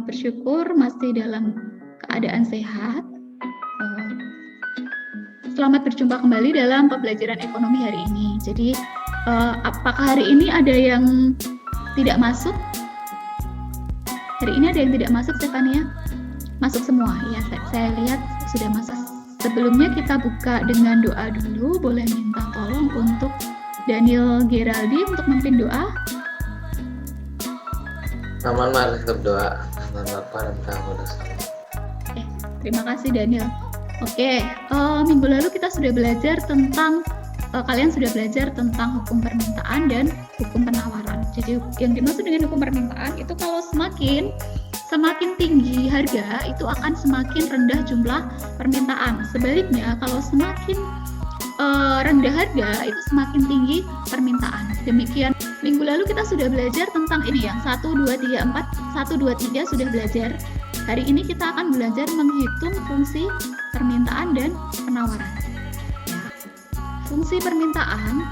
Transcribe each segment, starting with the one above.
bersyukur masih dalam keadaan sehat. Selamat berjumpa kembali dalam pembelajaran ekonomi hari ini. Jadi, apakah hari ini ada yang tidak masuk? Hari ini ada yang tidak masuk, Stefania? Masuk semua, ya. Saya lihat sudah masuk. Sebelumnya kita buka dengan doa dulu. Boleh minta tolong untuk Daniel Geraldi untuk memimpin doa. Aman mari tetap doa. Aman Bapa dan Kamu dosa. Terima kasih Daniel. Oke, minggu lalu kita sudah belajar tentang kalian sudah belajar tentang hukum permintaan dan hukum penawaran. Jadi yang dimaksud dengan hukum permintaan itu kalau semakin tinggi harga itu akan semakin rendah jumlah permintaan. Sebaliknya kalau semakin rendah harga itu semakin tinggi permintaan. Demikian minggu lalu kita sudah belajar tentang ini yang 1, 2, 3, 4, 1, 2, 3 sudah belajar. Hari ini kita akan belajar menghitung fungsi permintaan dan penawaran. Fungsi permintaan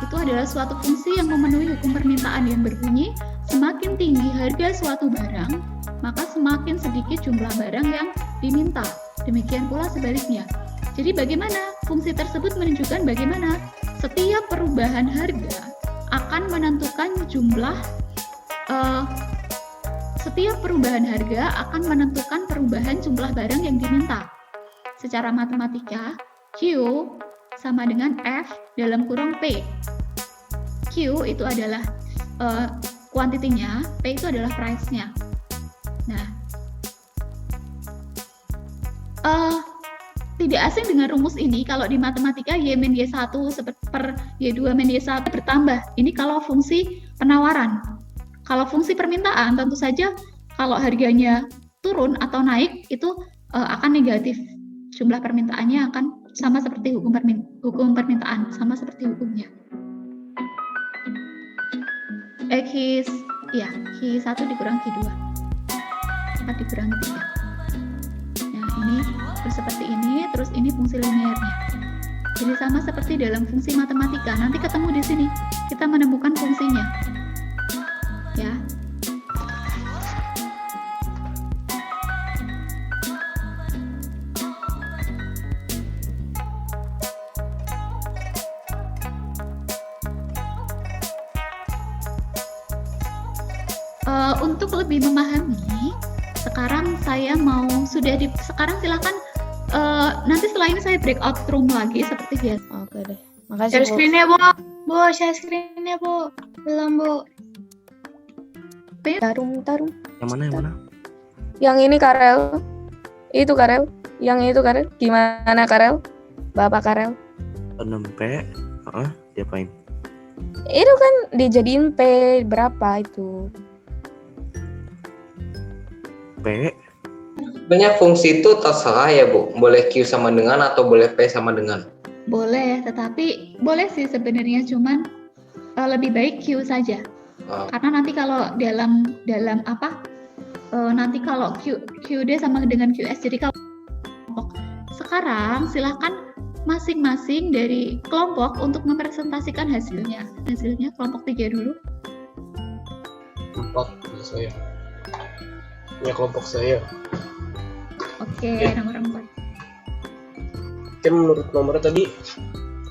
itu adalah suatu fungsi yang memenuhi hukum permintaan yang berbunyi semakin tinggi harga suatu barang, maka semakin sedikit jumlah barang yang diminta. Demikian pula sebaliknya. Jadi bagaimana? Fungsi tersebut menunjukkan bagaimana setiap perubahan harga akan menentukan setiap perubahan harga akan menentukan perubahan jumlah barang yang diminta. Secara matematika, Q sama dengan F dalam kurung P. Q itu adalah kuantitinya, P itu adalah price-nya. Nah, tidak asing dengan rumus ini kalau di matematika Y-1 per Y2-Y1 bertambah. Ini kalau fungsi penawaran. Kalau fungsi permintaan tentu saja kalau harganya turun atau naik itu akan negatif. Jumlah permintaannya akan sama seperti hukum permintaan, sama seperti hukumnya. Q1 dikurang Q2. 4 dikurangi 3. Nah, ini terus seperti ini, terus ini fungsi linearnya. Jadi sama seperti dalam fungsi matematika. Nanti ketemu di sini, kita menemukan fungsinya. Ya. Untuk lebih memahami, sekarang saya mau sekarang silakan nanti setelah ini saya breakout room lagi seperti biasa. Oke deh. Makasih, Share Bu. screen-nya, Bu. Bu, share screen-nya, Bu. Belum, Bu. Tarung. Yang mana? Yang ini Karel. Itu Karel. Yang itu Karel. Gimana Karel? Bapak Karel. 6P. Diapain? Itu kan dijadiin P berapa itu? P. Sebenarnya fungsi itu terserah ya Bu. Boleh Q sama dengan atau boleh P sama dengan. Boleh, tetapi boleh sih sebenarnya, cuman lebih baik Q saja. Karena nanti kalau dalam nanti kalau QD sama dengan QS, jadi kalau sekarang silahkan masing-masing dari kelompok untuk mempresentasikan hasilnya. Hasilnya kelompok 3 dulu. 4 saya. Ya kelompok saya. Oke, nomor 4. Kan menurut nomornya tadi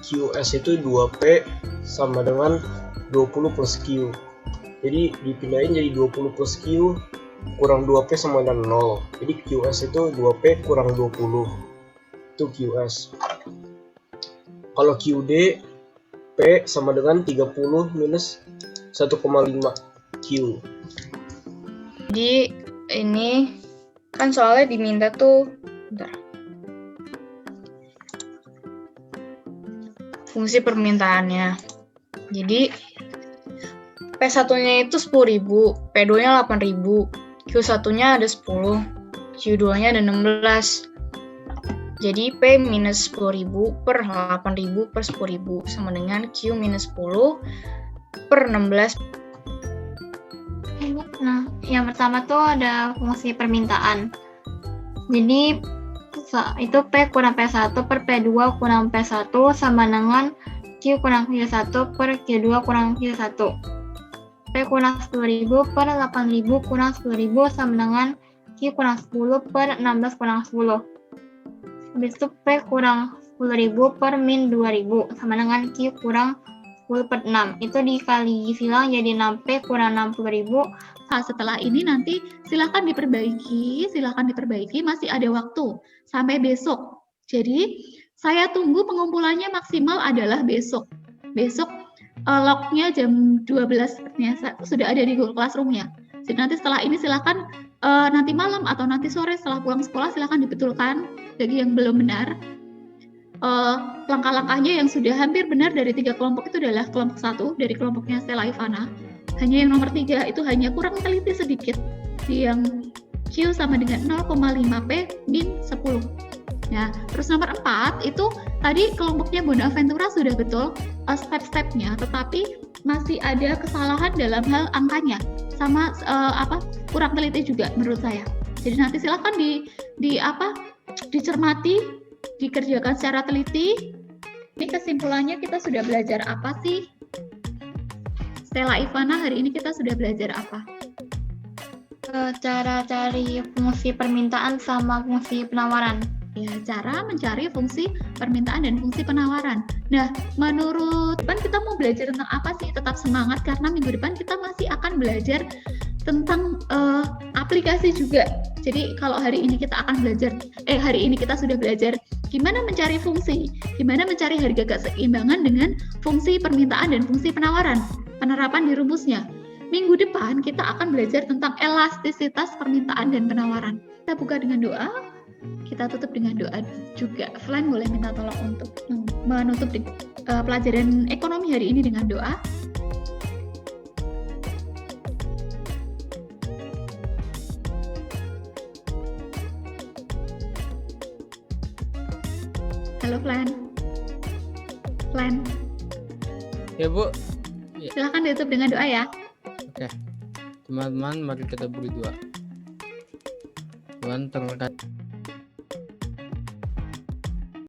QS itu 2P sama dengan 20 plus Q. Jadi dipindahin jadi 20 plus Q kurang 2P sama dengan 0. Jadi QS itu 2P kurang 20. Itu QS. Kalau QD, P sama dengan 30 minus 1,5 Q. Jadi ini kan soalnya diminta tuh fungsi permintaannya. Jadi P1-nya itu 10.000, P2-nya 8.000, Q1-nya ada 10, Q2-nya ada 16. Jadi P minus 10.000 per 8.000 per 10.000 sama dengan Q minus 10 per 16. Nah, yang pertama tuh ada fungsi permintaan. Jadi itu P kurang P1 per P2 kurang P1 sama dengan Q kurang Q1 per Q2 kurang Q1. P P kurang 10.000 per 8.000 kurang 10.000 sama dengan Q kurang 10 per 16 kurang 10. Habis itu P kurang 10.000 per min 2.000 sama dengan Q kurang 10 per 6. Itu dikali silang jadi 6P kurang 60.000. Nah, setelah ini nanti silahkan diperbaiki, masih ada waktu sampai besok. Jadi, saya tunggu pengumpulannya maksimal adalah besok. Besok lognya jam 12 sepertinya sudah ada di Google Classroom-nya. Jadi nanti setelah ini silahkan nanti malam atau nanti sore setelah pulang sekolah silahkan dibetulkan bagi yang belum benar. Langkah-langkahnya yang sudah hampir benar dari 3 kelompok itu adalah kelompok 1 dari kelompoknya Stella Ivana. Hanya yang nomor 3 itu hanya kurang teliti sedikit, yang Q sama dengan 0,5P min 10. Nah, terus nomor 4 itu tadi kelompoknya Bonaventura sudah betul step-stepnya, tetapi masih ada kesalahan dalam hal angkanya, sama kurang teliti juga menurut saya. Jadi nanti silakan dicermati, dikerjakan secara teliti. Ini kesimpulannya kita sudah belajar apa sih? Stella Ivana, hari ini kita sudah belajar apa? Cara cari fungsi permintaan sama fungsi penawaran. Ya, cara mencari fungsi permintaan dan fungsi penawaran. Nah, menurut depan kita mau belajar tentang apa sih? Tetap semangat karena minggu depan kita masih akan belajar tentang aplikasi juga. Jadi kalau hari ini kita sudah belajar gimana mencari fungsi, gimana mencari harga keseimbangan dengan fungsi permintaan dan fungsi penawaran, penerapan di rumusnya. Minggu depan kita akan belajar tentang elastisitas permintaan dan penawaran. Kita buka dengan doa. Kita tutup dengan doa juga. Flan boleh minta tolong untuk menutup pelajaran ekonomi hari ini dengan doa. Halo Flan. Flan. Ya Bu. Ya. Silakan ditutup dengan doa ya. Oke. Teman-teman, mari kita berdoa. Tuhan terkasih.